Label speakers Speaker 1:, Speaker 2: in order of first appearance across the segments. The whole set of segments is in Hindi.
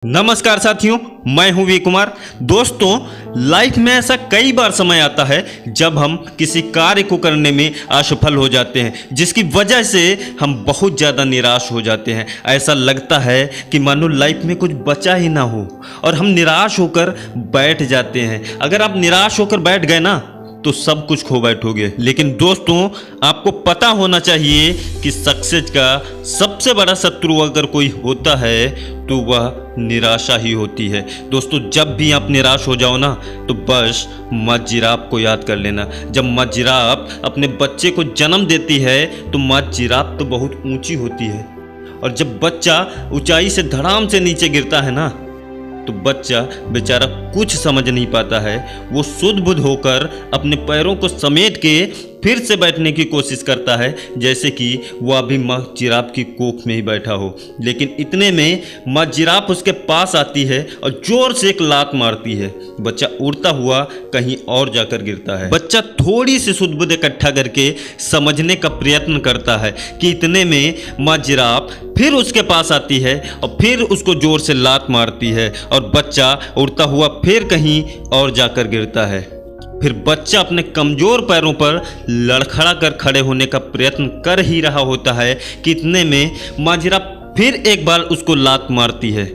Speaker 1: नमस्कार साथियों, मैं हूं वी कुमार। दोस्तों, लाइफ में ऐसा कई बार समय आता है जब हम किसी कार्य को करने में असफल हो जाते हैं, जिसकी वजह से हम बहुत ज़्यादा निराश हो जाते हैं। ऐसा लगता है कि मानो लाइफ में कुछ बचा ही ना हो और हम निराश होकर बैठ जाते हैं। अगर आप निराश होकर बैठ गए ना तो सब कुछ खो बैठोगे। लेकिन दोस्तों, आपको पता होना चाहिए कि सक्सेस का सबसे बड़ा शत्रु अगर कोई होता है तो वह निराशा ही होती है। दोस्तों, जब भी आप निराश हो जाओ ना तो बस माँ जिराफ को याद कर लेना। जब माँ जिराफ अपने बच्चे को जन्म देती है तो माँ जिराफ तो बहुत ऊंची होती है, और जब बच्चा ऊंचाई से धड़ाम से नीचे गिरता है ना तो बच्चा बेचारा कुछ समझ नहीं पाता है। वो सुध बुध होकर अपने पैरों को समेट के फिर से बैठने की कोशिश करता है, जैसे कि वो अभी माँ जिराफ की कोख में ही बैठा हो। लेकिन इतने में माँ जिराफ उसके पास आती है और जोर से एक लात मारती है। बच्चा उड़ता हुआ कहीं और जाकर गिरता है। बच्चा थोड़ी सी सुध बुध इकट्ठा करके समझने का प्रयत्न करता है कि इतने में माँ जिराफ फिर उसके पास आती है और फिर उसको जोर से लात मारती है और बच्चा उड़ता हुआ फिर कहीं और जाकर गिरता है। फिर बच्चा अपने कमज़ोर पैरों पर लड़खड़ा कर खड़े होने का प्रयत्न कर ही रहा होता है कि इतने में माँ जिराफ फिर एक बार उसको लात मारती है,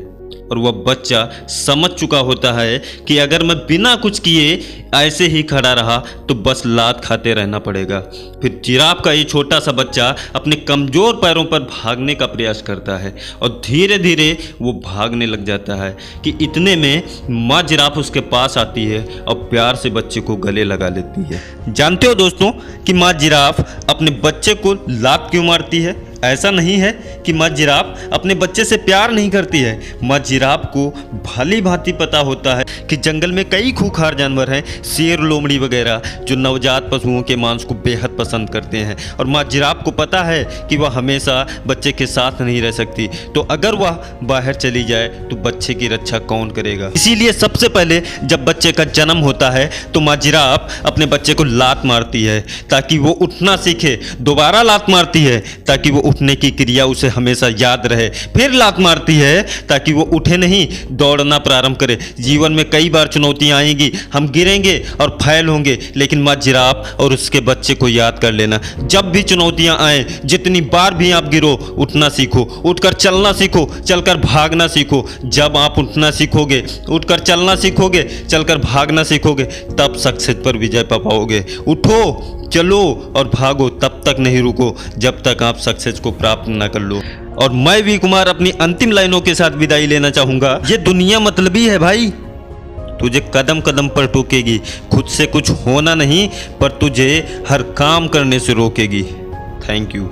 Speaker 1: और वह बच्चा समझ चुका होता है कि अगर मैं बिना कुछ किए ऐसे ही खड़ा रहा तो बस लात खाते रहना पड़ेगा। फिर जिराफ का ये छोटा सा बच्चा अपने कमज़ोर पैरों पर भागने का प्रयास करता है और धीरे धीरे वो भागने लग जाता है कि इतने में माँ जिराफ उसके पास आती है और प्यार से बच्चे को गले लगा लेती है। जानते हो दोस्तों कि माँ जिराफ अपने बच्चे को लात क्यों मारती है? ऐसा नहीं है कि माँ जिराफ अपने बच्चे से प्यार नहीं करती है। माँ जिराफ को भली भांति पता होता है कि जंगल में कई खूंखार जानवर हैं, शेर, लोमड़ी वगैरह, जो नवजात पशुओं के मांस को बेहद पसंद करते हैं। और माँ जिराफ को पता है कि वह हमेशा बच्चे के साथ नहीं रह सकती, तो अगर वह बाहर चली जाए तो बच्चे की रक्षा कौन करेगा। इसीलिए सबसे पहले जब बच्चे का जन्म होता है तो माँ जिराफ अपने बच्चे को लात मारती है ताकि वो उठना सीखे, दोबारा लात मारती है ताकि वो उठने की क्रिया उसे हमेशा याद रहे, फिर लात मारती है ताकि वो उठे नहीं, दौड़ना प्रारंभ करे। जीवन में कई बार चुनौतियां आएंगी, हम गिरेंगे और फैल होंगे, लेकिन माँ जिराफ और उसके बच्चे को याद कर लेना, जब भी चुनौतियां आए, जितनी बार भी आप गिरो, उठना सीखो, उठकर चलना सीखो, चलकर भागना सीखो। जब आप उठना सीखोगे, उठकर चलना सीखोगे, चलकर भागना सीखोगे, तब सक्सेस पर विजय पा पाओगे। उठो, चलो और भागो, तब तक नहीं रुको जब तक आप सक्सेस को प्राप्त ना कर लो। और मैं वी कुमार अपनी अंतिम लाइनों के साथ विदाई लेना चाहूँगा। ये दुनिया मतलबी है भाई, तुझे कदम कदम पर टोकेगी, खुद से कुछ होना नहीं पर तुझे हर काम करने से रोकेगी। Thank you.